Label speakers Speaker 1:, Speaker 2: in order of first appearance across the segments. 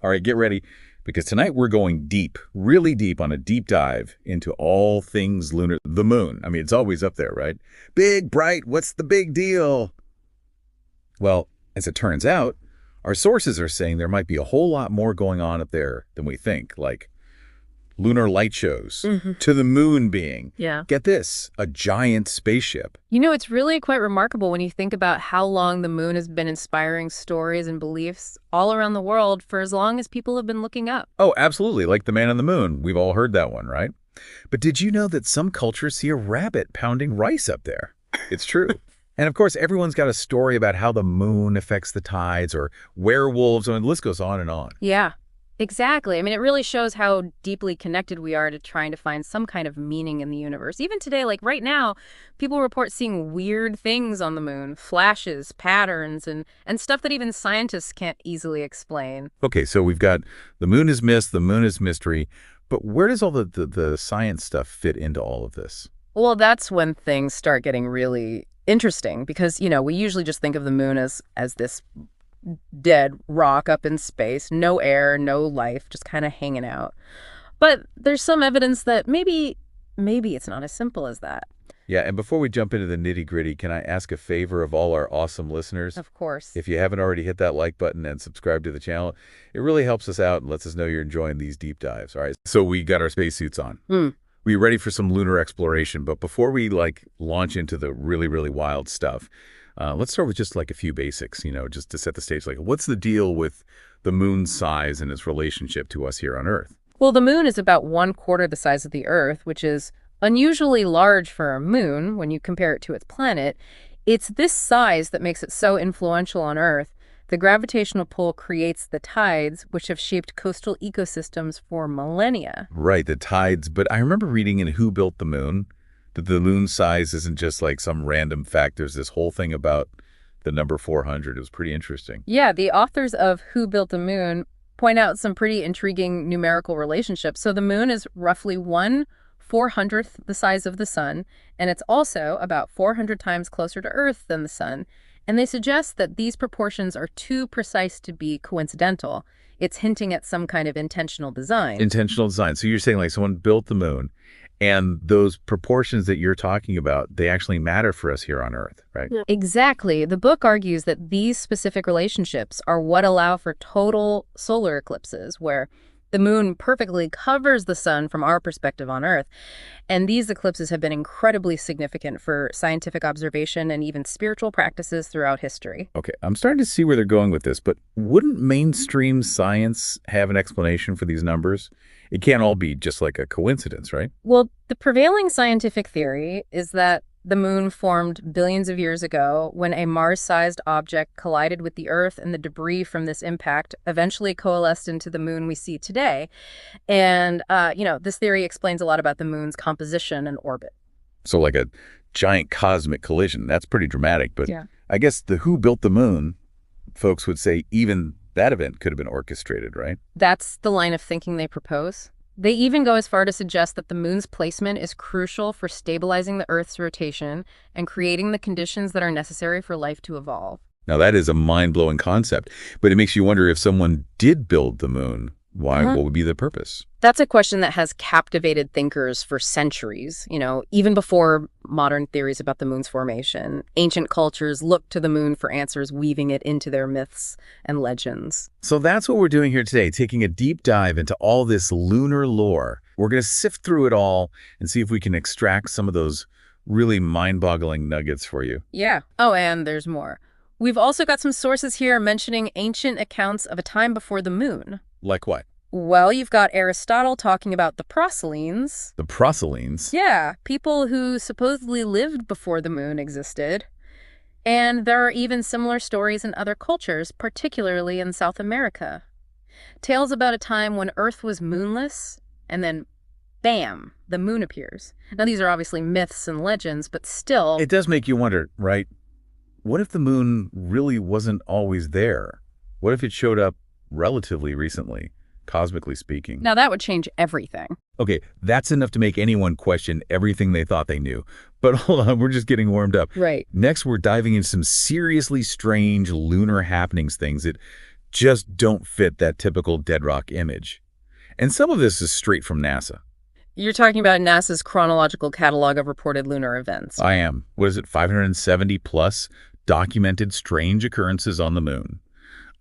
Speaker 1: All right, get ready, because tonight we're going deep, really deep on a deep dive into all things lunar. The moon. I mean, it's always up there, right? Big, bright, what's the big deal? Well, as it turns out, our sources are saying there might be a whole lot more going on up there than we think, like lunar light shows, to the moon being, get this, a giant spaceship.
Speaker 2: You know, it's really quite remarkable when you think about how long the moon has been inspiring stories and beliefs all around the world for as long as people have been looking up.
Speaker 1: Oh, absolutely, like the man on the moon. We've all heard that one, right? But did you know that some cultures see a rabbit pounding rice up there? It's true. And of course, everyone's got a story about how the moon affects the tides or werewolves, and the list goes on and on.
Speaker 2: Yeah. Exactly. I mean, it really shows how deeply connected we are to trying to find some kind of meaning in the universe. Even today, like right now, people report seeing weird things on the moon, flashes, patterns, and stuff that even scientists can't easily explain.
Speaker 1: Okay, so we've got the moon is myth, the moon is mystery, but where does all the science stuff fit into all of this?
Speaker 2: Well, that's when things start getting really interesting because, you know, we usually just think of the moon as this dead rock up in space, no air, no life, just kind of hanging out. But there's some evidence that maybe it's not as simple as that.
Speaker 1: Yeah, and before we jump into the nitty-gritty, can I ask a favor of all our awesome listeners?
Speaker 2: Of course.
Speaker 1: If you haven't already hit that like button and subscribe to the channel, it really helps us out and lets us know you're enjoying these deep dives. All right, so we got our spacesuits on. We're ready for some lunar exploration, but before we launch into the really, really wild stuff, let's start with just like a few basics, you know, just to set the stage. Like, what's the deal with the moon's size and its relationship to us here on Earth?
Speaker 2: Well, the moon is about 1/4 the size of the Earth, which is unusually large for a moon when you compare it to its planet. It's this size that makes it so influential on Earth. The gravitational pull creates the tides, which have shaped coastal ecosystems for millennia.
Speaker 1: Right, the tides. But I remember reading in Who Built the Moon that the moon size isn't just like some random fact. There's this whole thing about the number 400. It was pretty interesting.
Speaker 2: Yeah, the authors of Who Built the Moon point out some pretty intriguing numerical relationships. So the moon is roughly 1/400th the size of the sun, and it's also about 400 times closer to Earth than the sun. And they suggest that these proportions are too precise to be coincidental. It's hinting at some kind of intentional design.
Speaker 1: Intentional design. So you're saying like someone built the moon, and those proportions that you're talking about, they actually matter for us here on Earth, right?
Speaker 2: Yeah. Exactly. The book argues that these specific relationships are what allow for total solar eclipses, where the moon perfectly covers the sun from our perspective on Earth. And these eclipses have been incredibly significant for scientific observation and even spiritual practices throughout history.
Speaker 1: Okay, I'm starting to see where they're going with this, but wouldn't mainstream science have an explanation for these numbers? It can't all be just like a coincidence, right?
Speaker 2: Well, the prevailing scientific theory is that the moon formed billions of years ago when a Mars-sized object collided with the Earth, and the debris from this impact eventually coalesced into the moon we see today. And, you know, this theory explains a lot about the moon's composition and orbit.
Speaker 1: So like a giant cosmic collision. That's pretty dramatic. But
Speaker 2: yeah.
Speaker 1: I guess the Who Built the Moon folks would say even that event could have been orchestrated, right?
Speaker 2: That's the line of thinking they propose. They even go as far to suggest that the moon's placement is crucial for stabilizing the Earth's rotation and creating the conditions that are necessary for life to evolve.
Speaker 1: Now, that is a mind-blowing concept, but it makes you wonder if someone did build the moon, why? What would be the purpose?
Speaker 2: That's a question that has captivated thinkers for centuries. You know, even before modern theories about the moon's formation, ancient cultures looked to the moon for answers, weaving it into their myths and legends.
Speaker 1: So that's what we're doing here today, taking a deep dive into all this lunar lore. We're going to sift through it all and see if we can extract some of those really mind-boggling nuggets for you.
Speaker 2: Yeah. Oh, and there's more. We've also got some sources here mentioning ancient accounts of a time before the moon.
Speaker 1: Like what?
Speaker 2: Well, you've got Aristotle talking about the proselenes.
Speaker 1: The proselenes?
Speaker 2: Yeah, people who supposedly lived before the moon existed. And there are even similar stories in other cultures, particularly in South America. Tales about a time when Earth was moonless, and then, bam, the moon appears. Now, these are obviously myths and legends, but still...
Speaker 1: It does make you wonder, right? What if the moon really wasn't always there? What if it showed up relatively recently, cosmically speaking?
Speaker 2: Now that would change everything.
Speaker 1: Okay, that's enough to make anyone question everything they thought they knew. But hold on, we're just getting warmed up.
Speaker 2: Right.
Speaker 1: Next, we're diving into some seriously strange lunar happenings, things that just don't fit that typical dead rock image. And some of this is straight from NASA.
Speaker 2: You're talking about NASA's chronological catalog of reported lunar events.
Speaker 1: I am. What is it, 570 plus documented strange occurrences on the moon?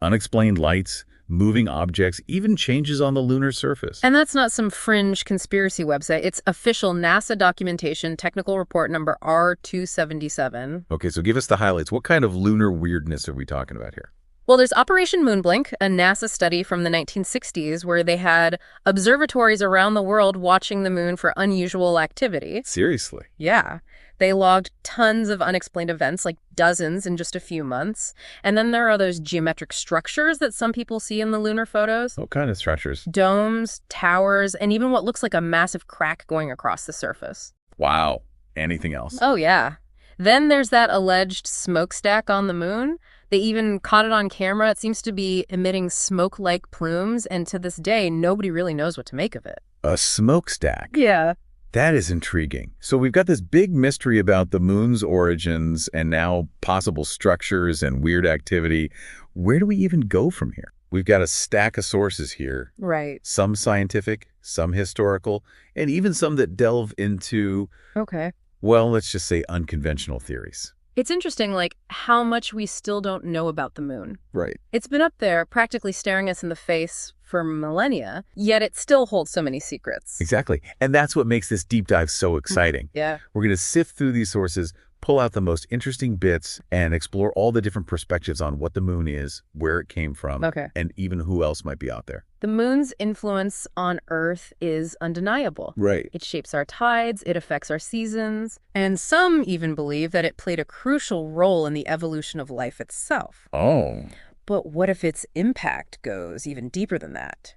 Speaker 1: Unexplained lights, moving objects, even changes on the lunar surface.
Speaker 2: And that's not some fringe conspiracy website. It's official NASA documentation, technical report number R277.
Speaker 1: Okay, so give us the highlights. What kind of lunar weirdness are we talking about here?
Speaker 2: Well, there's Operation Moonblink, a NASA study from the 1960s where they had observatories around the world watching the moon for unusual activity.
Speaker 1: Seriously?
Speaker 2: Yeah. They logged tons of unexplained events, like dozens in just a few months. And then there are those geometric structures that some people see in the lunar photos.
Speaker 1: What kind of structures?
Speaker 2: Domes, towers, and even what looks like a massive crack going across the surface.
Speaker 1: Wow. Anything else?
Speaker 2: Oh, yeah. Then there's that alleged smokestack on the moon. They even caught it on camera. It seems to be emitting smoke-like plumes, and to this day, nobody really knows what to make of it.
Speaker 1: A smokestack?
Speaker 2: Yeah.
Speaker 1: That is intriguing. So we've got this big mystery about the moon's origins and now possible structures and weird activity. Where do we even go from here? We've got a stack of sources here.
Speaker 2: Right.
Speaker 1: Some scientific, some historical, and even some that delve into, well, let's just say unconventional theories.
Speaker 2: It's interesting, like, how much we still don't know about the moon.
Speaker 1: Right.
Speaker 2: It's been up there practically staring us in the face for millennia, yet it still holds so many secrets.
Speaker 1: Exactly. And that's what makes this deep dive so exciting.
Speaker 2: Yeah.
Speaker 1: We're going to sift through these sources, pull out the most interesting bits, and explore all the different perspectives on what the moon is, where it came from, and even who else might be out there.
Speaker 2: The moon's influence on Earth is undeniable.
Speaker 1: Right.
Speaker 2: It shapes our tides, it affects our seasons, and some even believe that it played a crucial role in the evolution of life itself.
Speaker 1: Oh.
Speaker 2: But what if its impact goes even deeper than that?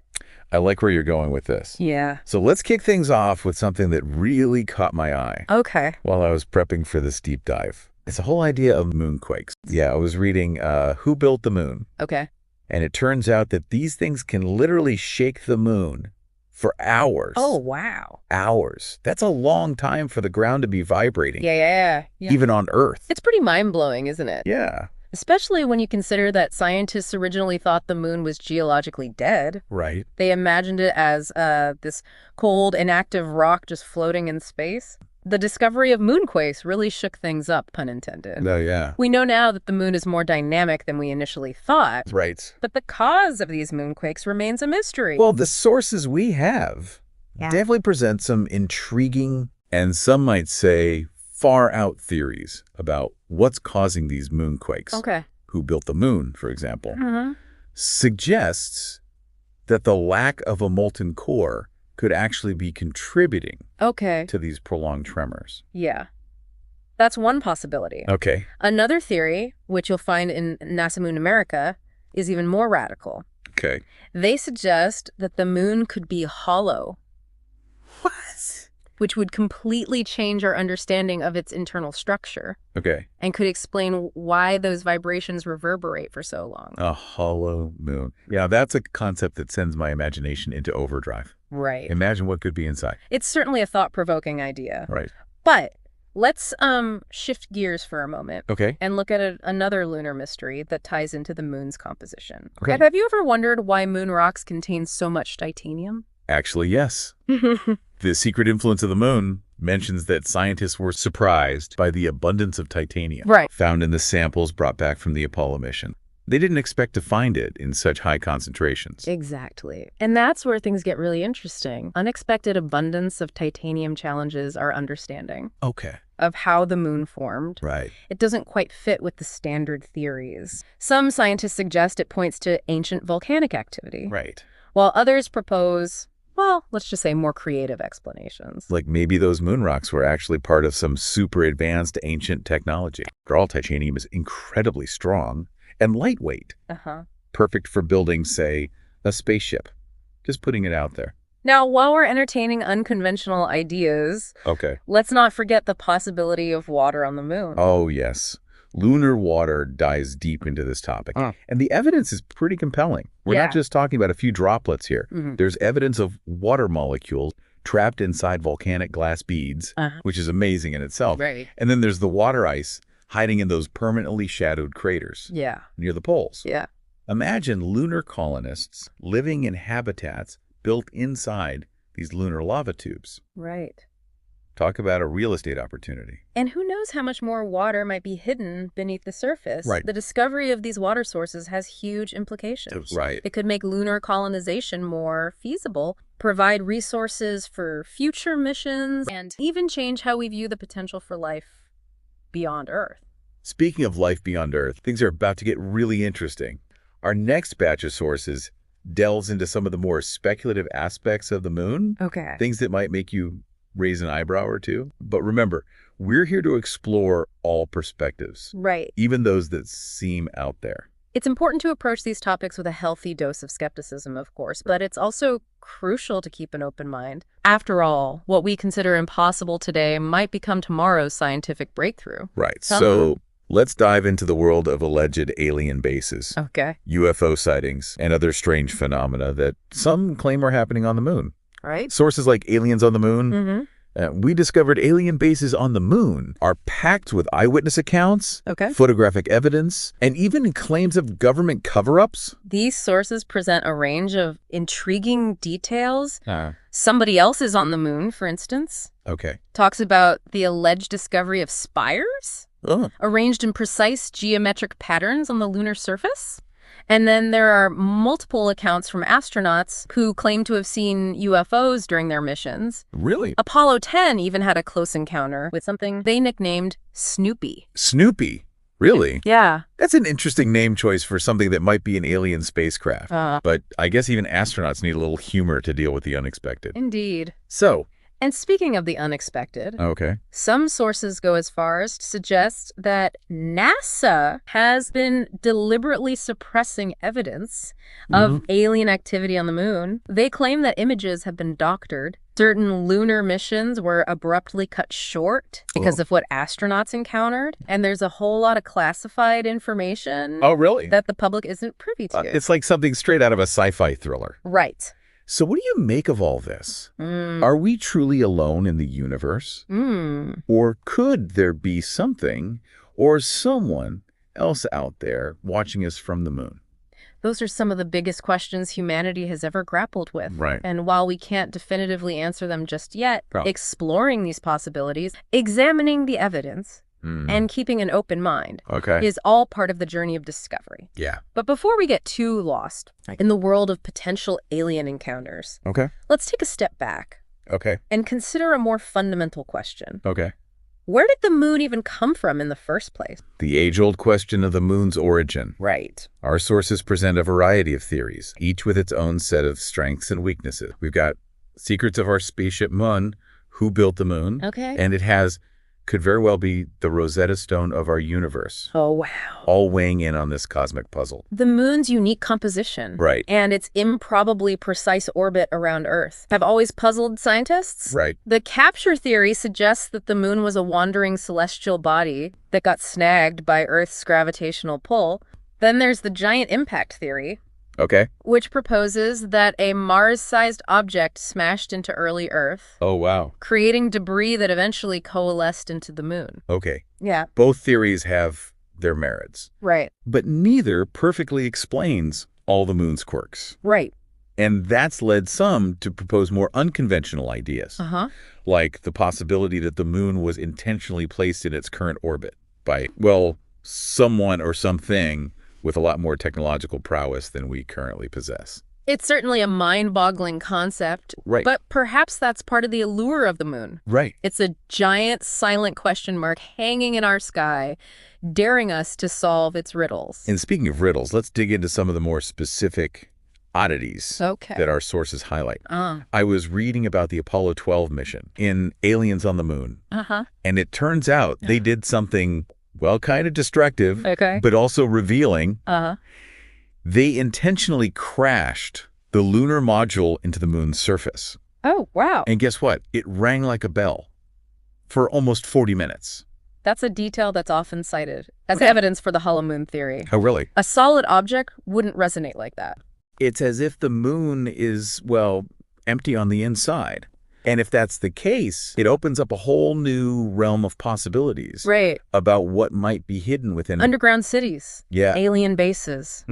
Speaker 1: I like where you're going with this.
Speaker 2: Yeah.
Speaker 1: So let's kick things off with something that really caught my eye.
Speaker 2: Okay.
Speaker 1: While I was prepping for this deep dive. It's the whole idea of moonquakes. Yeah, I was reading Who Built the Moon?
Speaker 2: Okay.
Speaker 1: And it turns out that these things can literally shake the moon for hours.
Speaker 2: Oh, wow.
Speaker 1: Hours. That's a long time for the ground to be vibrating.
Speaker 2: Yeah.
Speaker 1: Even on Earth.
Speaker 2: It's pretty mind-blowing, isn't it?
Speaker 1: Yeah.
Speaker 2: Especially when you consider that scientists originally thought the moon was geologically dead.
Speaker 1: Right.
Speaker 2: They imagined it as this cold, inactive rock just floating in space. The discovery of moonquakes really shook things up, pun intended.
Speaker 1: Oh, yeah.
Speaker 2: We know now that the moon is more dynamic than we initially thought.
Speaker 1: Right.
Speaker 2: But the cause of these moonquakes remains a mystery.
Speaker 1: Well, the sources we have definitely present some intriguing and some might say far out theories about what's causing these moonquakes.
Speaker 2: Okay.
Speaker 1: Who Built the Moon, for example, suggests that the lack of a molten core could actually be contributing to these prolonged tremors.
Speaker 2: Yeah. That's one possibility.
Speaker 1: Okay.
Speaker 2: Another theory, which you'll find in NASA Moon America, is even more radical.
Speaker 1: Okay.
Speaker 2: They suggest that the moon could be hollow.
Speaker 1: What?
Speaker 2: Which would completely change our understanding of its internal structure.
Speaker 1: Okay.
Speaker 2: And could explain why those vibrations reverberate for so long.
Speaker 1: A hollow moon. Yeah, that's a concept that sends my imagination into overdrive.
Speaker 2: Right.
Speaker 1: Imagine what could be inside.
Speaker 2: It's certainly a thought-provoking idea.
Speaker 1: Right.
Speaker 2: But let's shift gears for a moment.
Speaker 1: Okay.
Speaker 2: And look at another lunar mystery that ties into the moon's composition.
Speaker 1: Okay.
Speaker 2: Have you ever wondered why moon rocks contain so much titanium?
Speaker 1: Actually, yes. The Secret Influence of the Moon mentions that scientists were surprised by the abundance of titanium found in the samples brought back from the Apollo mission. They didn't expect to find it in such high concentrations.
Speaker 2: Exactly. And that's where things get really interesting. Unexpected abundance of titanium challenges our understanding of how the moon formed.
Speaker 1: Right.
Speaker 2: It doesn't quite fit with the standard theories. Some scientists suggest it points to ancient volcanic activity.
Speaker 1: Right.
Speaker 2: While others propose, well, let's just say more creative explanations.
Speaker 1: Like maybe those moon rocks were actually part of some super advanced ancient technology. After all, titanium is incredibly strong and lightweight. Perfect for building, say, a spaceship. Just putting it out there.
Speaker 2: Now, while we're entertaining unconventional ideas, let's not forget the possibility of water on the moon.
Speaker 1: Oh, yes. Lunar water dives deep into this topic. And the evidence is pretty compelling. We're not just talking about a few droplets here. There's evidence of water molecules trapped inside volcanic glass beads, which is amazing in itself.
Speaker 2: Right.
Speaker 1: And then there's the water ice hiding in those permanently shadowed craters near the poles.
Speaker 2: Yeah.
Speaker 1: Imagine lunar colonists living in habitats built inside these lunar lava tubes.
Speaker 2: Right.
Speaker 1: Talk about a real estate opportunity.
Speaker 2: And who knows how much more water might be hidden beneath the surface?
Speaker 1: Right.
Speaker 2: The discovery of these water sources has huge implications.
Speaker 1: Right.
Speaker 2: It could make lunar colonization more feasible, provide resources for future missions, and even change how we view the potential for life beyond Earth.
Speaker 1: Speaking of life beyond Earth, things are about to get really interesting. Our next batch of sources delves into some of the more speculative aspects of the moon.
Speaker 2: Okay.
Speaker 1: Things that might make you raise an eyebrow or two. But remember, we're here to explore all perspectives,
Speaker 2: Right.
Speaker 1: even those that seem out there.
Speaker 2: It's important to approach these topics with a healthy dose of skepticism, of course, but it's also crucial to keep an open mind. After all, what we consider impossible today might become tomorrow's scientific breakthrough.
Speaker 1: Right.
Speaker 2: Uh-huh.
Speaker 1: So let's dive into the world of alleged alien bases,
Speaker 2: Okay.
Speaker 1: UFO sightings, and other strange phenomena that some claim are happening on the moon.
Speaker 2: Right?
Speaker 1: Sources like Aliens on the Moon,
Speaker 2: Mm-hmm.
Speaker 1: we discovered alien bases on the moon are packed with eyewitness accounts,
Speaker 2: Okay.
Speaker 1: photographic evidence, and even claims of government cover-ups.
Speaker 2: These sources present a range of intriguing details. Somebody else is on the moon, for instance.
Speaker 1: Okay.
Speaker 2: Talks about the alleged discovery of spires
Speaker 1: Oh.
Speaker 2: arranged in precise geometric patterns on the lunar surface. And then there are multiple accounts from astronauts who claim to have seen UFOs during their missions.
Speaker 1: Really?
Speaker 2: Apollo 10 even had a close encounter with something they nicknamed Snoopy.
Speaker 1: Snoopy? Really?
Speaker 2: Yeah.
Speaker 1: That's an interesting name choice for something that might be an alien spacecraft. But I guess even astronauts need a little humor to deal with the unexpected.
Speaker 2: Indeed.
Speaker 1: So,
Speaker 2: And speaking of the unexpected,
Speaker 1: okay.
Speaker 2: some sources go as far as to suggest that NASA has been deliberately suppressing evidence of alien activity on the moon. They claim that images have been doctored. Certain lunar missions were abruptly cut short because of what astronauts encountered. And there's a whole lot of classified information
Speaker 1: Oh, really?
Speaker 2: that the public isn't privy to.
Speaker 1: It's like something straight out of a sci-fi thriller.
Speaker 2: Right.
Speaker 1: So what do you make of all this? Are we truly alone in the universe? Or could there be something or someone else out there watching us from the moon?
Speaker 2: Those are some of the biggest questions humanity has ever grappled with.
Speaker 1: Right.
Speaker 2: And while we can't definitively answer them just yet,
Speaker 1: Probably.
Speaker 2: exploring these possibilities, examining the evidence, and keeping an open mind is all part of the journey of discovery.
Speaker 1: Yeah.
Speaker 2: But before we get too lost in the world of potential alien encounters,
Speaker 1: Okay.
Speaker 2: let's take a step back
Speaker 1: Okay.
Speaker 2: and consider a more fundamental question.
Speaker 1: Okay.
Speaker 2: Where did the moon even come from in the first place?
Speaker 1: The age-old question of the moon's origin.
Speaker 2: Right.
Speaker 1: Our sources present a variety of theories, each with its own set of strengths and weaknesses. We've got secrets of our spaceship Moon, who built the moon,
Speaker 2: Okay.
Speaker 1: and it could very well be the Rosetta Stone of our universe,
Speaker 2: Oh, wow.
Speaker 1: all weighing in on this cosmic puzzle.
Speaker 2: The moon's unique composition
Speaker 1: Right.
Speaker 2: and its improbably precise orbit around Earth have always puzzled scientists.
Speaker 1: Right.
Speaker 2: The capture theory suggests that the moon was a wandering celestial body that got snagged by Earth's gravitational pull. Then there's the giant impact theory,
Speaker 1: Okay.
Speaker 2: which proposes that a Mars-sized object smashed into early Earth,
Speaker 1: Oh, wow.
Speaker 2: creating debris that eventually coalesced into the moon.
Speaker 1: Okay.
Speaker 2: Yeah,
Speaker 1: Both theories have their merits,
Speaker 2: right,
Speaker 1: but neither perfectly explains all the moon's quirks.
Speaker 2: right.
Speaker 1: And that's led some to propose more unconventional ideas,
Speaker 2: Uh-huh.
Speaker 1: like the possibility that the moon was intentionally placed in its current orbit by, well, someone or something with a lot more technological prowess than we currently possess.
Speaker 2: It's certainly a mind-boggling concept,
Speaker 1: Right.
Speaker 2: but perhaps that's part of the allure of the moon.
Speaker 1: Right.
Speaker 2: It's a giant silent question mark hanging in our sky, daring us to solve its riddles.
Speaker 1: And speaking of riddles, let's dig into some of the more specific oddities
Speaker 2: Okay.
Speaker 1: that our sources highlight. I was reading about the Apollo 12 mission in Aliens on the Moon,
Speaker 2: Uh-huh.
Speaker 1: and it turns out they did something, well, kind of destructive,
Speaker 2: Okay.
Speaker 1: but also revealing.
Speaker 2: Uh-huh.
Speaker 1: They intentionally crashed the lunar module into the moon's surface.
Speaker 2: Oh, wow.
Speaker 1: And guess what? It rang like a bell for almost 40 minutes.
Speaker 2: That's a detail that's often cited as evidence for the hollow moon theory.
Speaker 1: Oh, really?
Speaker 2: A solid object wouldn't resonate like that.
Speaker 1: It's as if the moon is, well, empty on the inside. And if that's the case, it opens up a whole new realm of possibilities
Speaker 2: Right.
Speaker 1: about what might be hidden within
Speaker 2: Underground cities.
Speaker 1: Yeah.
Speaker 2: Alien bases.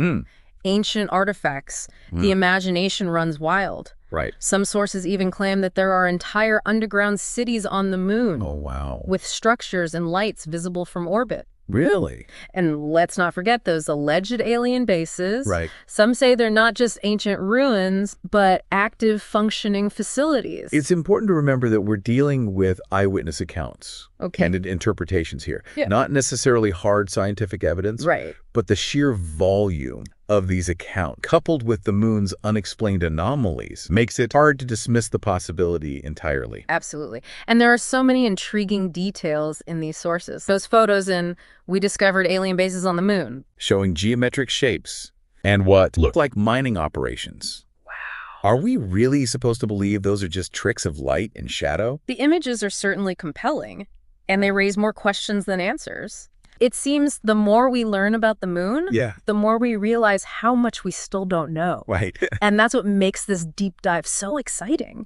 Speaker 2: ancient artifacts, the imagination runs wild.
Speaker 1: Right.
Speaker 2: Some sources even claim that there are entire underground cities on the moon
Speaker 1: Oh, wow.
Speaker 2: with structures and lights visible from orbit.
Speaker 1: Really?
Speaker 2: And let's not forget those alleged alien bases.
Speaker 1: Right.
Speaker 2: Some say they're not just ancient ruins, but active functioning facilities.
Speaker 1: It's important to remember that we're dealing with eyewitness accounts
Speaker 2: Okay.
Speaker 1: and interpretations here.
Speaker 2: Yeah.
Speaker 1: Not necessarily hard scientific evidence,
Speaker 2: Right.
Speaker 1: but the sheer volume of these accounts, coupled with the moon's unexplained anomalies, makes it hard to dismiss the possibility entirely.
Speaker 2: Absolutely. And there are so many intriguing details in these sources. Those photos in We Discovered Alien Bases on the Moon.
Speaker 1: Showing geometric shapes and what look like mining operations. Wow. Are we really supposed to believe those are just tricks of light and shadow?
Speaker 2: The images are certainly compelling, and they raise more questions than answers. It seems the more we learn about the moon, the more we realize how much we still don't know.
Speaker 1: Right.
Speaker 2: And that's what makes this deep dive so exciting.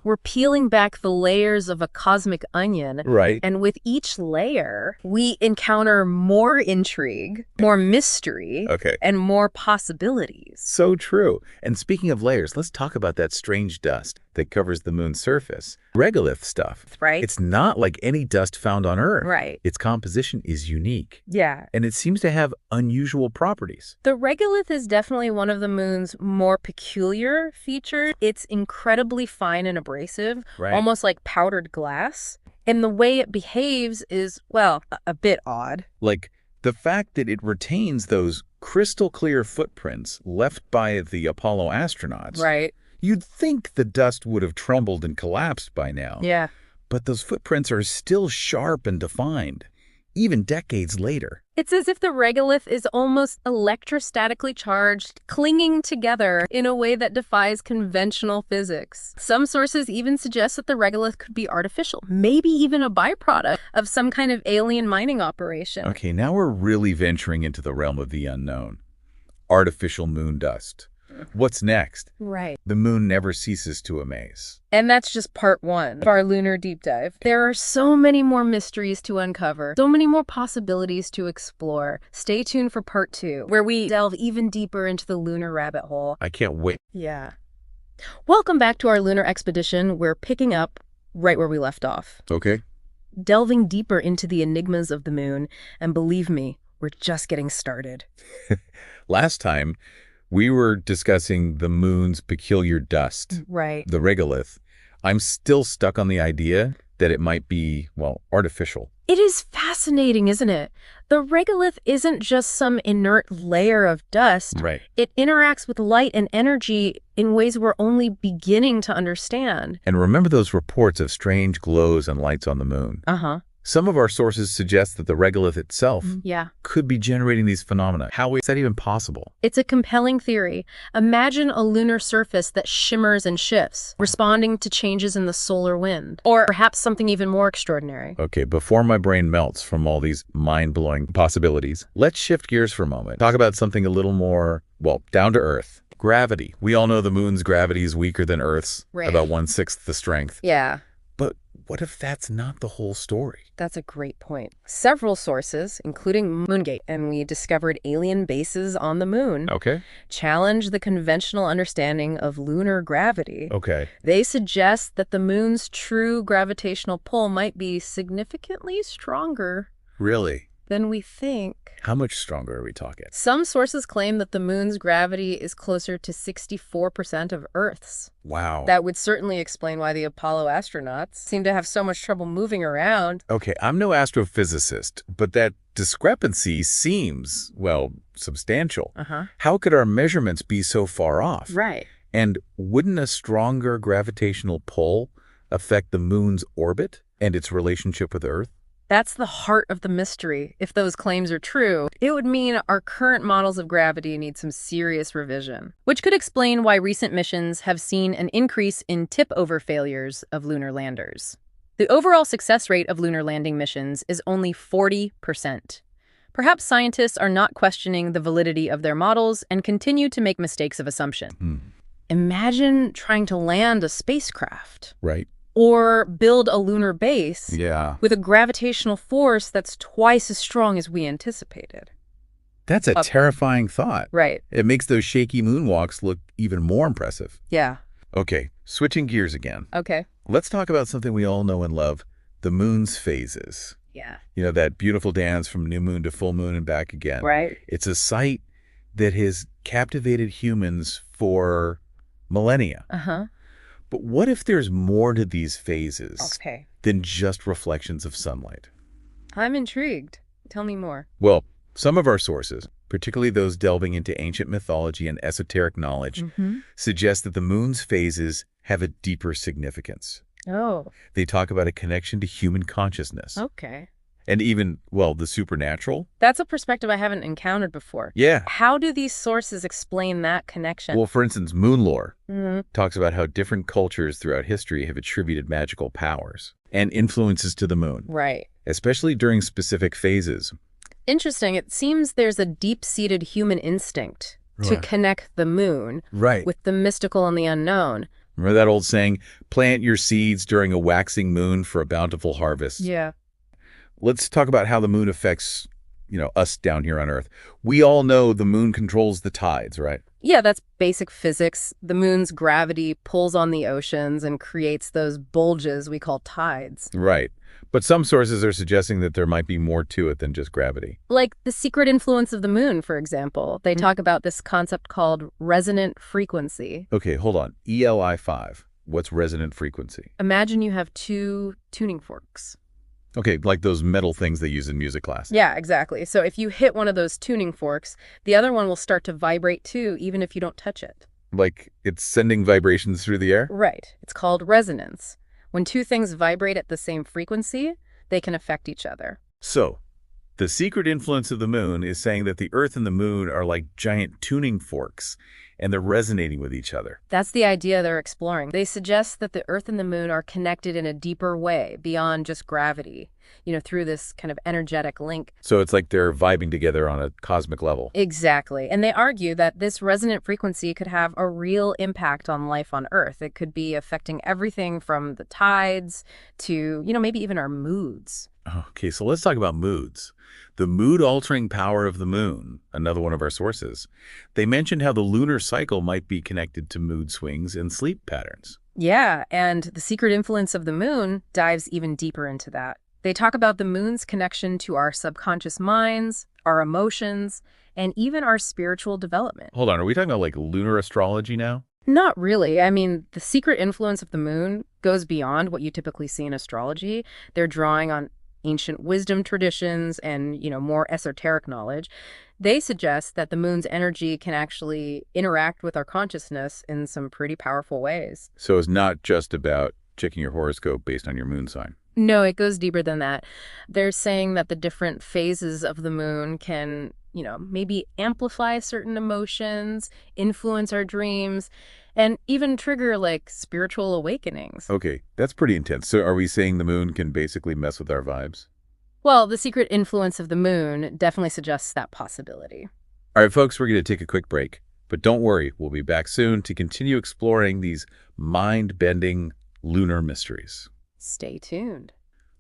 Speaker 2: We're peeling back the layers of a cosmic onion.
Speaker 1: Right.
Speaker 2: And with each layer, we encounter more intrigue, more mystery, and more possibilities.
Speaker 1: So true. And speaking of layers, let's talk about that strange dust that covers the moon's surface. Regolith stuff.
Speaker 2: Right.
Speaker 1: It's not like any dust found on Earth.
Speaker 2: Right.
Speaker 1: Its composition is unique.
Speaker 2: Yeah.
Speaker 1: And it seems to have unusual properties.
Speaker 2: The regolith is definitely one of the moon's more peculiar features. It's incredibly fine and abrasive, almost like powdered glass. And the way it behaves is, well, a bit odd.
Speaker 1: Like the fact that it retains those crystal clear footprints left by the Apollo astronauts.
Speaker 2: Right.
Speaker 1: You'd think the dust would have trembled and collapsed by now.
Speaker 2: Yeah.
Speaker 1: But those footprints are still sharp and defined, even decades later.
Speaker 2: It's as if the regolith is almost electrostatically charged, clinging together in a way that defies conventional physics. Some sources even suggest that the regolith could be artificial, maybe even a byproduct of some kind of alien mining operation.
Speaker 1: Okay, now we're really venturing into the realm of the unknown. Artificial moon dust. What's next?
Speaker 2: Right.
Speaker 1: The moon never ceases to amaze.
Speaker 2: And that's just part one of our lunar deep dive. There are so many more mysteries to uncover, so many more possibilities to explore. Stay tuned for part two, where we delve even deeper into the lunar rabbit hole.
Speaker 1: I can't wait.
Speaker 2: Yeah. Welcome back to our lunar expedition. We're picking up right where we left off.
Speaker 1: Okay.
Speaker 2: Delving deeper into the enigmas of the moon. And believe me, we're just getting started.
Speaker 1: Last time, we were discussing the moon's peculiar dust,
Speaker 2: Right.
Speaker 1: the regolith. I'm still stuck on the idea that it might be, well, artificial.
Speaker 2: It is fascinating, isn't it? The regolith isn't just some inert layer of dust.
Speaker 1: Right.
Speaker 2: It interacts with light and energy in ways we're only beginning to understand.
Speaker 1: And remember those reports of strange glows and lights on the moon?
Speaker 2: Uh-huh.
Speaker 1: Some of our sources suggest that the regolith itself could be generating these phenomena. How is that even possible?
Speaker 2: It's a compelling theory. Imagine a lunar surface that shimmers and shifts, responding to changes in the solar wind. Or perhaps something even more extraordinary.
Speaker 1: Okay, before my brain melts from all these mind-blowing possibilities, let's shift gears for a moment. Talk about something a little more, well, down to earth. Gravity. We all know the moon's gravity is weaker than Earth's, about 1/6 the strength.
Speaker 2: Yeah.
Speaker 1: But what if that's not the whole story?
Speaker 2: That's a great point. Several sources, including Moongate, and We Discovered Alien Bases on the Moon, challenge the conventional understanding of lunar gravity. They suggest that the moon's true gravitational pull might be significantly stronger
Speaker 1: Really?
Speaker 2: than we think.
Speaker 1: How much stronger are we talking?
Speaker 2: Some sources claim that the moon's gravity is closer to 64% of Earth's.
Speaker 1: Wow.
Speaker 2: That would certainly explain why the Apollo astronauts seem to have so much trouble moving around.
Speaker 1: Okay, I'm no astrophysicist, but that discrepancy seems, well, substantial. How could our measurements be so far off?
Speaker 2: Right.
Speaker 1: And wouldn't a stronger gravitational pull affect the moon's orbit and its relationship with Earth?
Speaker 2: That's the heart of the mystery. If those claims are true, it would mean our current models of gravity need some serious revision, which could explain why recent missions have seen an increase in tip-over failures of lunar landers. The overall success rate of lunar landing missions is only 40%. Perhaps scientists are not questioning the validity of their models and continue to make mistakes of assumption. Imagine trying to land a spacecraft.
Speaker 1: Right.
Speaker 2: Or build a lunar base
Speaker 1: Yeah.
Speaker 2: with a gravitational force that's twice as strong as we anticipated.
Speaker 1: That's a
Speaker 2: up.
Speaker 1: terrifying thought.
Speaker 2: Right.
Speaker 1: It makes those shaky moonwalks look even more impressive.
Speaker 2: Yeah.
Speaker 1: Okay, switching gears again.
Speaker 2: Okay.
Speaker 1: Let's talk about something we all know and love, the moon's phases.
Speaker 2: Yeah.
Speaker 1: You know, that beautiful dance from new moon to full moon and back again.
Speaker 2: Right.
Speaker 1: It's a sight that has captivated humans for millennia.
Speaker 2: Uh-huh.
Speaker 1: But what if there's more to these phases
Speaker 2: Okay.
Speaker 1: than just reflections of sunlight?
Speaker 2: I'm intrigued. Tell me more.
Speaker 1: Well, some of our sources, particularly those delving into ancient mythology and esoteric knowledge, suggest that the moon's phases have a deeper significance.
Speaker 2: Oh,
Speaker 1: They talk about a connection to human consciousness
Speaker 2: okay.
Speaker 1: and even, well, the supernatural.
Speaker 2: That's a perspective I haven't encountered before.
Speaker 1: Yeah.
Speaker 2: How do these sources explain that connection?
Speaker 1: Well, for instance, moon lore
Speaker 2: Mhm.
Speaker 1: talks about how different cultures throughout history have attributed magical powers and influences to the moon,
Speaker 2: Right.
Speaker 1: especially during specific phases.
Speaker 2: Interesting. It seems there's a deep-seated human instinct to
Speaker 1: Right.
Speaker 2: connect the moon
Speaker 1: Right.
Speaker 2: with the mystical and the unknown.
Speaker 1: Remember that old saying, plant your seeds during a waxing moon for a bountiful harvest?
Speaker 2: Yeah.
Speaker 1: Let's talk about how the moon affects, us down here on Earth. We all know the moon controls the tides, right?
Speaker 2: Yeah, that's basic physics. The moon's gravity pulls on the oceans and creates those bulges we call tides.
Speaker 1: Right. But some sources are suggesting that there might be more to it than just gravity.
Speaker 2: Like the secret influence of the moon, for example. They talk about this concept called resonant frequency.
Speaker 1: Okay, hold on. ELI5. What's resonant frequency?
Speaker 2: Imagine you have two tuning forks.
Speaker 1: Okay, like those metal things they use in music class.
Speaker 2: Yeah, exactly. So if you hit one of those tuning forks, the other one will start to vibrate too, even if you don't touch it.
Speaker 1: Like it's sending vibrations through the air?
Speaker 2: Right. It's called resonance. When two things vibrate at the same frequency, they can affect each other.
Speaker 1: So, the secret influence of the moon is saying that the Earth and the moon are like giant tuning forks, and they're resonating with each other.
Speaker 2: That's the idea they're exploring. They suggest that the Earth and the moon are connected in a deeper way, beyond just gravity, through this kind of energetic link.
Speaker 1: So it's like they're vibing together on a cosmic level.
Speaker 2: Exactly. And they argue that this resonant frequency could have a real impact on life on Earth. It could be affecting everything from the tides to, maybe even our moods.
Speaker 1: Okay, so let's talk about moods. The mood-altering power of the moon, another one of our sources. They mentioned how the lunar cycle might be connected to mood swings and sleep patterns.
Speaker 2: Yeah, and the secret influence of the moon dives even deeper into that. They talk about the moon's connection to our subconscious minds, our emotions, and even our spiritual development.
Speaker 1: Hold on, are we talking about like lunar astrology now?
Speaker 2: Not really. I mean, the secret influence of the moon goes beyond what you typically see in astrology. They're drawing on ancient wisdom traditions and, more esoteric knowledge. They suggest that the moon's energy can actually interact with our consciousness in some pretty powerful ways.
Speaker 1: So it's not just about checking your horoscope based on your moon sign.
Speaker 2: No, it goes deeper than that. They're saying that the different phases of the moon can, maybe amplify certain emotions, influence our dreams, and even trigger like spiritual awakenings.
Speaker 1: Okay, that's pretty intense. So are we saying the moon can basically mess with our vibes?
Speaker 2: Well, the secret influence of the moon definitely suggests that possibility.
Speaker 1: All right, folks, we're going to take a quick break. But don't worry, we'll be back soon to continue exploring these mind-bending lunar mysteries.
Speaker 2: Stay tuned.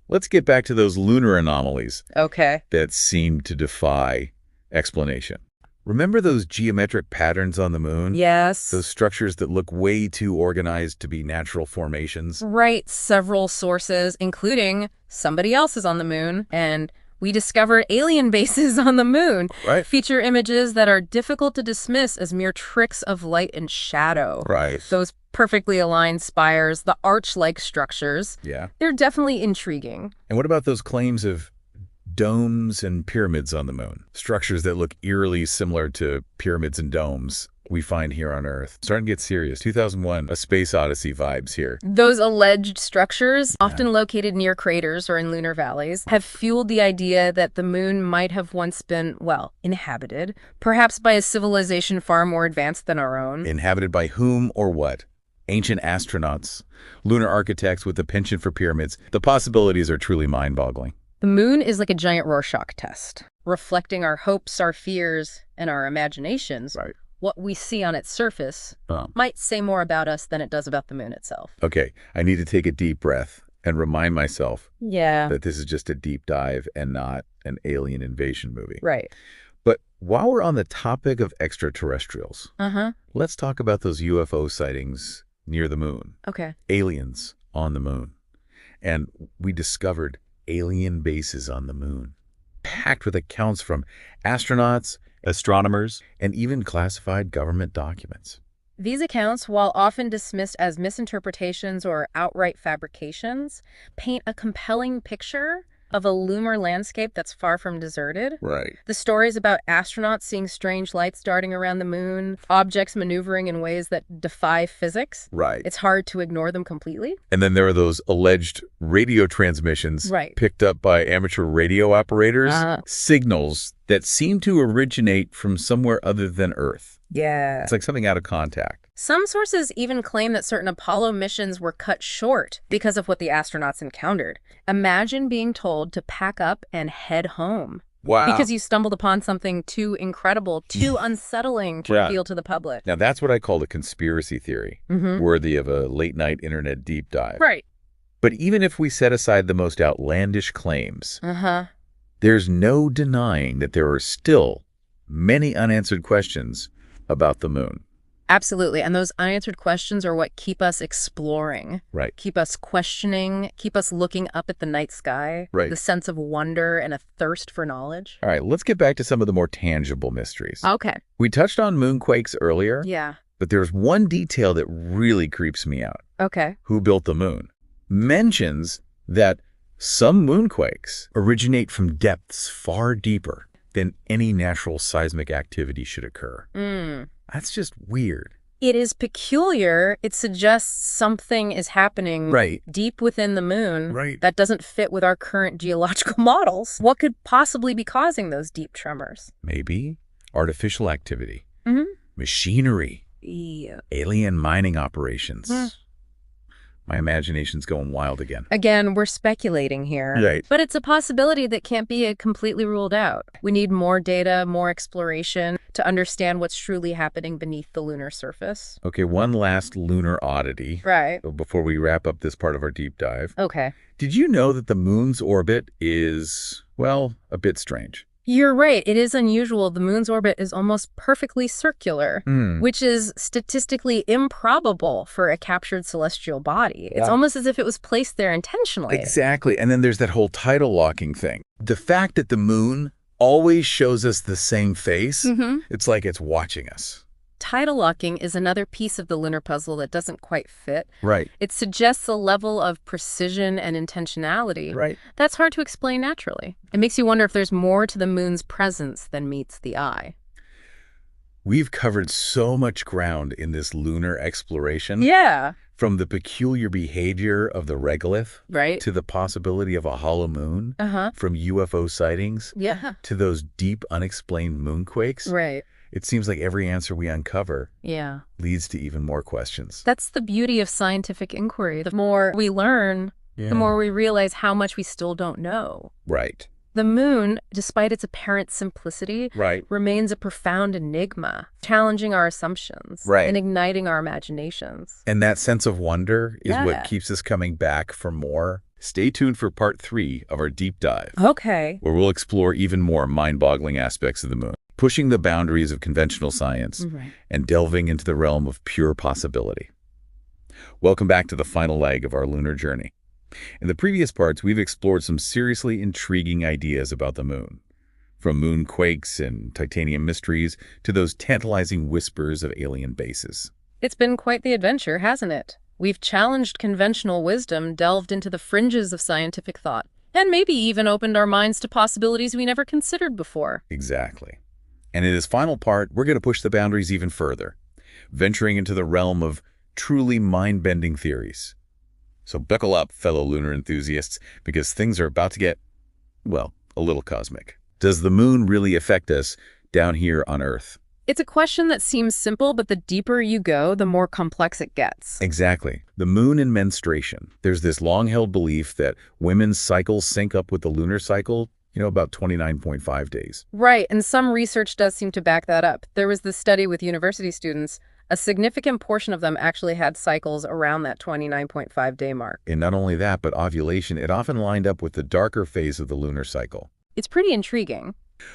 Speaker 1: Let's get back to those lunar anomalies
Speaker 2: Okay.
Speaker 1: that seem to defy explanation. Remember those geometric patterns on the moon?
Speaker 2: Yes.
Speaker 1: Those structures that look way too organized to be natural formations?
Speaker 2: Right. Several sources, including somebody else is on the moon, and we discovered alien bases on the moon.
Speaker 1: Right.
Speaker 2: Feature images that are difficult to dismiss as mere tricks of light and shadow.
Speaker 1: Right.
Speaker 2: Those perfectly aligned spires, the arch-like structures,
Speaker 1: Yeah.
Speaker 2: they're definitely intriguing.
Speaker 1: And what about those claims of domes and pyramids on the moon? Structures that look eerily similar to pyramids and domes we find here on Earth. Starting to get serious. 2001, A Space Odyssey vibes here.
Speaker 2: Those alleged structures, often located near craters or in lunar valleys, have fueled the idea that the moon might have once been, inhabited, perhaps by a civilization far more advanced than our own.
Speaker 1: Inhabited by whom or what? Ancient astronauts, lunar architects with a penchant for pyramids. The possibilities are truly mind-boggling.
Speaker 2: The moon is like a giant Rorschach test, reflecting our hopes, our fears, and our imaginations.
Speaker 1: Right.
Speaker 2: What we see on its surface might say more about us than it does about the moon itself.
Speaker 1: Okay, I need to take a deep breath and remind myself
Speaker 2: Yeah.
Speaker 1: that this is just a deep dive and not an alien invasion movie.
Speaker 2: Right.
Speaker 1: But While we're on the topic of extraterrestrials, let's talk about those UFO sightings near the moon.
Speaker 2: Okay.
Speaker 1: Aliens on the moon. And we discovered alien bases on the moon, packed with accounts from astronauts, astronomers, and even classified government documents.
Speaker 2: These accounts, while often dismissed as misinterpretations or outright fabrications, paint a compelling picture of a lunar landscape that's far from deserted.
Speaker 1: Right.
Speaker 2: The stories about astronauts seeing strange lights darting around the moon, objects maneuvering in ways that defy physics.
Speaker 1: Right.
Speaker 2: It's hard to ignore them completely.
Speaker 1: And then there are those alleged radio transmissions picked up by amateur radio operators, signals that seem to originate from somewhere other than Earth.
Speaker 2: Yeah.
Speaker 1: It's like something out of contact.
Speaker 2: Some sources even claim that certain Apollo missions were cut short because of what the astronauts encountered. Imagine being told to pack up and head home.
Speaker 1: Wow.
Speaker 2: Because you stumbled upon something too incredible, too unsettling to reveal to the public.
Speaker 1: Now, that's what I call a conspiracy theory, worthy of a late-night internet deep dive.
Speaker 2: Right.
Speaker 1: But even if we set aside the most outlandish claims, there's no denying that there are still many unanswered questions about the moon.
Speaker 2: Absolutely. And those unanswered questions are what keep us exploring.
Speaker 1: Right.
Speaker 2: Keep us questioning, keep us looking up at the night sky.
Speaker 1: Right.
Speaker 2: The sense of wonder and a thirst for knowledge.
Speaker 1: All right, let's get back to some of the more tangible mysteries.
Speaker 2: Okay.
Speaker 1: We touched on moonquakes earlier.
Speaker 2: Yeah.
Speaker 1: But there's one detail that really creeps me out.
Speaker 2: Okay.
Speaker 1: Who built the moon? Mentions that some moonquakes originate from depths far deeper than any natural seismic activity should occur. That's just weird.
Speaker 2: It is peculiar. It suggests something is happening deep within the moon that doesn't fit with our current geological models. What could possibly be causing those deep tremors?
Speaker 1: Maybe artificial activity, machinery, alien mining operations. My imagination's going wild again.
Speaker 2: Again, we're speculating here.
Speaker 1: Right.
Speaker 2: But it's a possibility that can't be completely ruled out. We need more data, more exploration to understand what's truly happening beneath the lunar surface.
Speaker 1: Okay, one last lunar oddity.
Speaker 2: Right.
Speaker 1: Before we wrap up this part of our deep dive.
Speaker 2: Okay.
Speaker 1: Did you know that the moon's orbit is, well, a bit strange?
Speaker 2: You're right. It is unusual. The moon's orbit is almost perfectly circular, which is statistically improbable for a captured celestial body. It's almost as if it was placed there intentionally.
Speaker 1: Exactly. And then there's that whole tidal locking thing. The fact that the moon always shows us the same face, it's like it's watching us.
Speaker 2: Tidal locking is another piece of the lunar puzzle that doesn't quite fit.
Speaker 1: Right.
Speaker 2: It suggests a level of precision and intentionality.
Speaker 1: Right.
Speaker 2: That's hard to explain naturally. It makes you wonder if there's more to the moon's presence than meets the eye.
Speaker 1: We've covered so much ground in this lunar exploration.
Speaker 2: Yeah.
Speaker 1: From the peculiar behavior of the regolith to the possibility of a hollow moon, from UFO sightings to those deep unexplained moonquakes.
Speaker 2: Right.
Speaker 1: It seems like every answer we uncover leads to even more questions.
Speaker 2: That's the beauty of scientific inquiry. The more we learn, the more we realize how much we still don't know.
Speaker 1: Right.
Speaker 2: The moon, despite its apparent simplicity, remains a profound enigma, challenging our assumptions and igniting our imaginations.
Speaker 1: And that sense of wonder is what keeps us coming back for more. Stay tuned for part 3 of our deep dive.
Speaker 2: Okay.
Speaker 1: Where we'll explore even more mind-boggling aspects of the moon, pushing the boundaries of conventional science and delving into the realm of pure possibility. Welcome back to the final leg of our lunar journey. In the previous parts, we've explored some seriously intriguing ideas about the moon. From moonquakes and titanium mysteries to those tantalizing whispers of alien bases.
Speaker 2: It's been quite the adventure, hasn't it? We've challenged conventional wisdom, delved into the fringes of scientific thought, and maybe even opened our minds to possibilities we never considered before.
Speaker 1: Exactly. And in this final part, we're going to push the boundaries even further, venturing into the realm of truly mind-bending theories. So buckle up, fellow lunar enthusiasts, because things are about to get, well, a little cosmic. Does the moon really affect us down here on Earth?
Speaker 2: It's a question that seems simple, but the deeper you go, the more complex it gets.
Speaker 1: Exactly. The moon and menstruation. There's this long-held belief that women's cycles sync up with the lunar cycle, about 29.5 days.
Speaker 2: Right, and some research does seem to back that up. There was this study with university students. A significant portion of them actually had cycles around that 29.5 day mark.
Speaker 1: And not only that, but ovulation, it often lined up with the darker phase of the lunar cycle.
Speaker 2: It's pretty intriguing.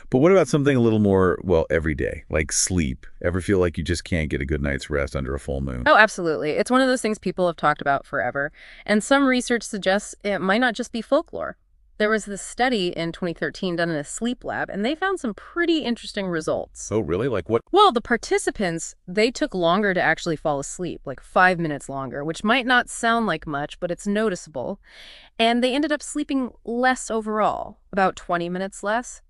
Speaker 1: But what about something a little more, well, everyday, like sleep? Ever feel like you just can't get a good night's rest under a full moon?
Speaker 2: Oh, absolutely. It's one of those things people have talked about forever. And some research suggests it might not just be folklore. There was this study in 2013 done in a sleep lab, and they found some pretty interesting results.
Speaker 1: Oh, really? Like what?
Speaker 2: Well, the participants, they took longer to actually fall asleep, like 5 minutes longer, which might not sound like much, but it's noticeable. And they ended up sleeping less overall, about 20 minutes less.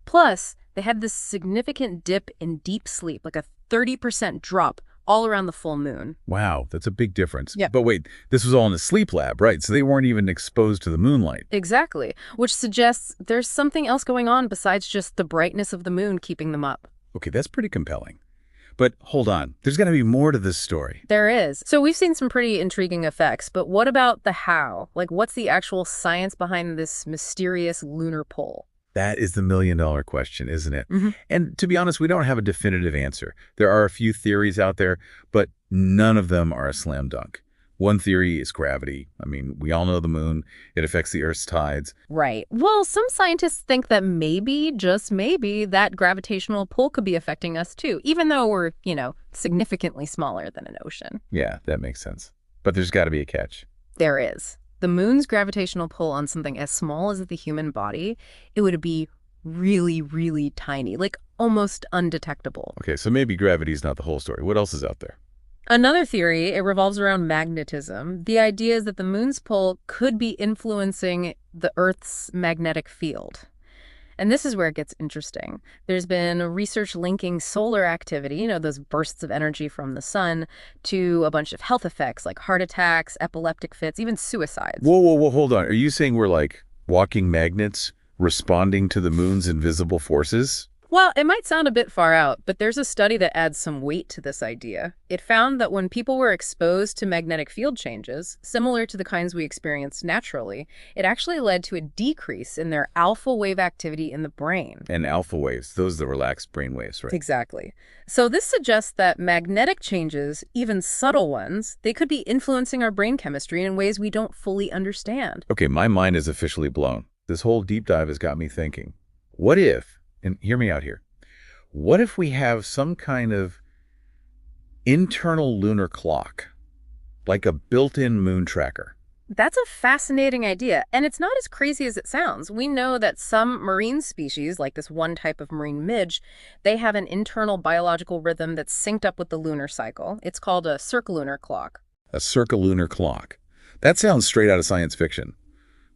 Speaker 2: Plus, they had this significant dip in deep sleep, like a 30% drop all around the full moon.
Speaker 1: Wow, that's a big difference.
Speaker 2: Yeah.
Speaker 1: But wait, this was all in a sleep lab, right? So they weren't even exposed to the moonlight.
Speaker 2: Exactly, which suggests there's something else going on besides just the brightness of the moon keeping them up.
Speaker 1: Okay, that's pretty compelling. But hold on, there's got to be more to this story.
Speaker 2: There is. So we've seen some pretty intriguing effects, but what about the how? Like, what's the actual science behind this mysterious lunar pull?
Speaker 1: That is the million-dollar question, isn't it?
Speaker 2: Mm-hmm.
Speaker 1: And to be honest, we don't have a definitive answer. There are a few theories out there, but none of them are a slam dunk. One theory is gravity. I mean, we all know the moon. It affects the Earth's tides.
Speaker 2: Right. Well, some scientists think that maybe, just maybe, that gravitational pull could be affecting us too, even though we're, significantly smaller than an ocean.
Speaker 1: Yeah, that makes sense. But there's got to be a catch.
Speaker 2: There is. The moon's gravitational pull on something as small as the human body, it would be really, really tiny, like almost undetectable.
Speaker 1: Okay, so maybe gravity's not the whole story. What else is out there?
Speaker 2: Another theory, it revolves around magnetism. The idea is that the moon's pull could be influencing the Earth's magnetic field. And this is where it gets interesting. There's been research linking solar activity, those bursts of energy from the sun, to a bunch of health effects like heart attacks, epileptic fits, even suicides.
Speaker 1: Whoa, hold on. Are you saying we're like walking magnets responding to the moon's invisible forces?
Speaker 2: Well, it might sound a bit far out, but there's a study that adds some weight to this idea. It found that when people were exposed to magnetic field changes, similar to the kinds we experience naturally, it actually led to a decrease in their alpha wave activity in the brain.
Speaker 1: And alpha waves, those are the relaxed brain waves, right?
Speaker 2: Exactly. So this suggests that magnetic changes, even subtle ones, they could be influencing our brain chemistry in ways we don't fully understand.
Speaker 1: Okay, my mind is officially blown. This whole deep dive has got me thinking. What if, and hear me out here, what if we have some kind of internal lunar clock, like a built-in moon tracker?
Speaker 2: That's a fascinating idea, and it's not as crazy as it sounds. We know that some marine species, like this one type of marine midge, they have an internal biological rhythm that's synced up with the lunar cycle. It's called a circulunar clock.
Speaker 1: A circulunar clock. That sounds straight out of science fiction.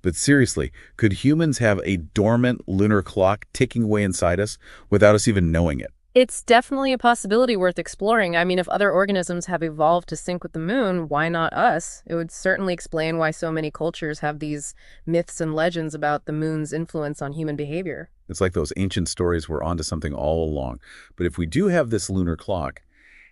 Speaker 1: But seriously, could humans have a dormant lunar clock ticking away inside us without us even knowing it?
Speaker 2: It's definitely a possibility worth exploring. I mean, if other organisms have evolved to sync with the moon, why not us? It would certainly explain why so many cultures have these myths and legends about the moon's influence on human behavior.
Speaker 1: It's like those ancient stories were onto something all along. But if we do have this lunar clock,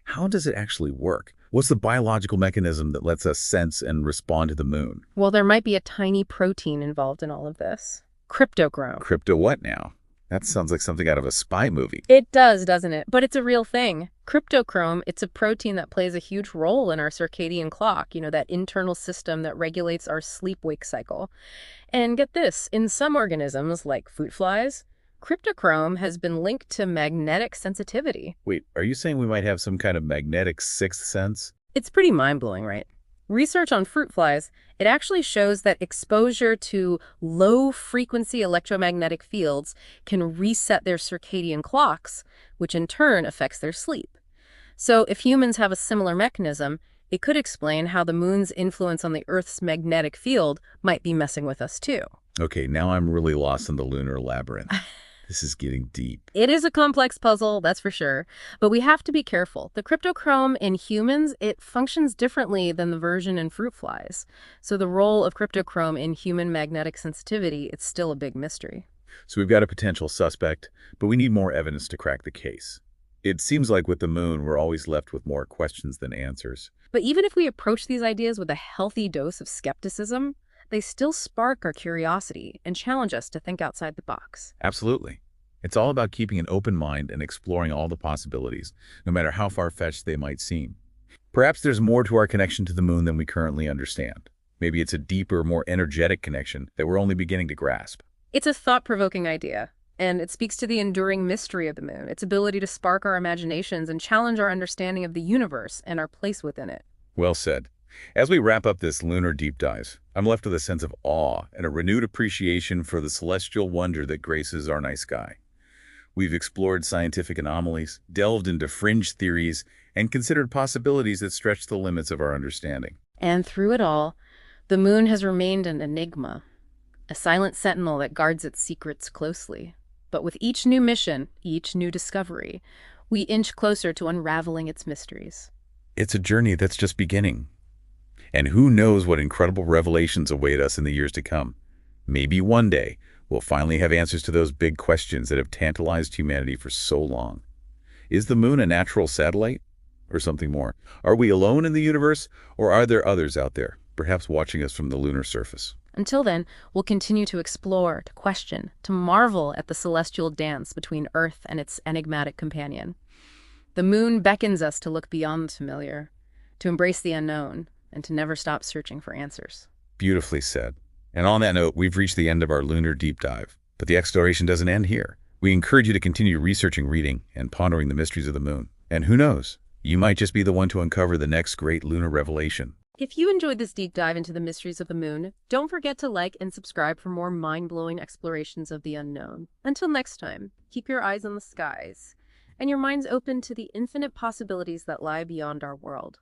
Speaker 1: how does it actually work? What's the biological mechanism that lets us sense and respond to the moon?
Speaker 2: Well, there might be a tiny protein involved in all of this. Cryptochrome.
Speaker 1: Crypto what now? That sounds like something out of a spy movie.
Speaker 2: It does, doesn't it? But it's a real thing. Cryptochrome, it's a protein that plays a huge role in our circadian clock, that internal system that regulates our sleep-wake cycle. And get this, in some organisms, like fruit flies, cryptochrome has been linked to magnetic sensitivity.
Speaker 1: Wait, are you saying we might have some kind of magnetic sixth sense?
Speaker 2: It's pretty mind-blowing, right? Research on fruit flies, it actually shows that exposure to low-frequency electromagnetic fields can reset their circadian clocks, which in turn affects their sleep. So if humans have a similar mechanism, it could explain how the moon's influence on the Earth's magnetic field might be messing with us too.
Speaker 1: Okay, now I'm really lost in the lunar labyrinth. This is getting deep.
Speaker 2: It is a complex puzzle, that's for sure. But we have to be careful. The cryptochrome in humans, it functions differently than the version in fruit flies. So the role of cryptochrome in human magnetic sensitivity, it's still a big mystery.
Speaker 1: So we've got a potential suspect, but we need more evidence to crack the case. It seems like with the moon, we're always left with more questions than answers.
Speaker 2: But even if we approach these ideas with a healthy dose of skepticism, they still spark our curiosity and challenge us to think outside the box.
Speaker 1: Absolutely. It's all about keeping an open mind and exploring all the possibilities, no matter how far-fetched they might seem. Perhaps there's more to our connection to the moon than we currently understand. Maybe it's a deeper, more energetic connection that we're only beginning to grasp.
Speaker 2: It's a thought-provoking idea. And it speaks to the enduring mystery of the moon, its ability to spark our imaginations and challenge our understanding of the universe and our place within it.
Speaker 1: Well said. As we wrap up this lunar deep dive, I'm left with a sense of awe and a renewed appreciation for the celestial wonder that graces our night sky. We've explored scientific anomalies, delved into fringe theories, and considered possibilities that stretch the limits of our understanding.
Speaker 2: And through it all, the moon has remained an enigma, a silent sentinel that guards its secrets closely. But with each new mission, each new discovery, we inch closer to unraveling its mysteries.
Speaker 1: It's a journey that's just beginning. And who knows what incredible revelations await us in the years to come. Maybe one day, we'll finally have answers to those big questions that have tantalized humanity for so long. Is the moon a natural satellite? Or something more? Are we alone in the universe? Or are there others out there, perhaps watching us from the lunar surface?
Speaker 2: Until then, we'll continue to explore, to question, to marvel at the celestial dance between Earth and its enigmatic companion. The moon beckons us to look beyond the familiar, to embrace the unknown, and to never stop searching for answers.
Speaker 1: Beautifully said. And on that note, we've reached the end of our lunar deep dive. But the exploration doesn't end here. We encourage you to continue researching, reading, and pondering the mysteries of the moon. And who knows, you might just be the one to uncover the next great lunar revelation.
Speaker 2: If you enjoyed this deep dive into the mysteries of the moon, don't forget to like and subscribe for more mind-blowing explorations of the unknown. Until next time, keep your eyes on the skies and your minds open to the infinite possibilities that lie beyond our world.